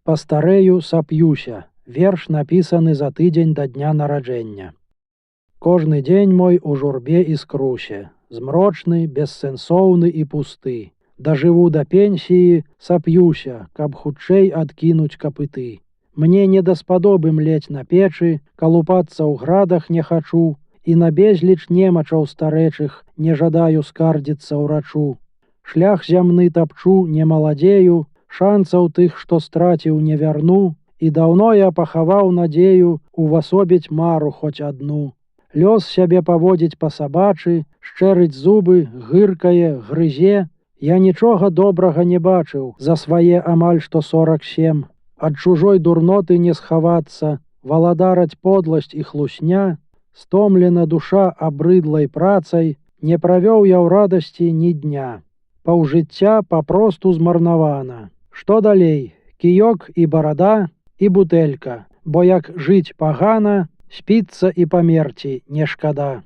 Пастарэю, сап'юся. Верш напісаны за тыдзень да дня нараджэння. Кожны дзень мой у журбе іскруся, змрочны, бессэнсоўны і пусты. Дажыву да пенсіі, сап'юся, каб хутчэй адкінуць капыты. Мне не даспадобы млець на печы, калупацца ў градах не хачу, і на безліч немачаў старэчых не жадаю скардзіцца ўрачу. Шлях зямны тапчу, не маладзею, шанцаў тых, што страціў, не вярну, і даўно я пахаваў надзею увасобіць мару хоць адну. Лёс сябе паводзіць па-сабачы, шчэрыць зубы, гыркае, грызе. Я нічога добрага не бачыў за свае амаль што 47. Ад чужой дурноты не схавацца, валадараць подласць і хлусня. Стомлена душа абрыдлай працай, не правёў я ў радасці ні дня. Паўжыцця папросту змарнавана. Што далей? Кіёк і барада, і бутэлька, бо як жыць пагана, спіцца і памерці не шкада.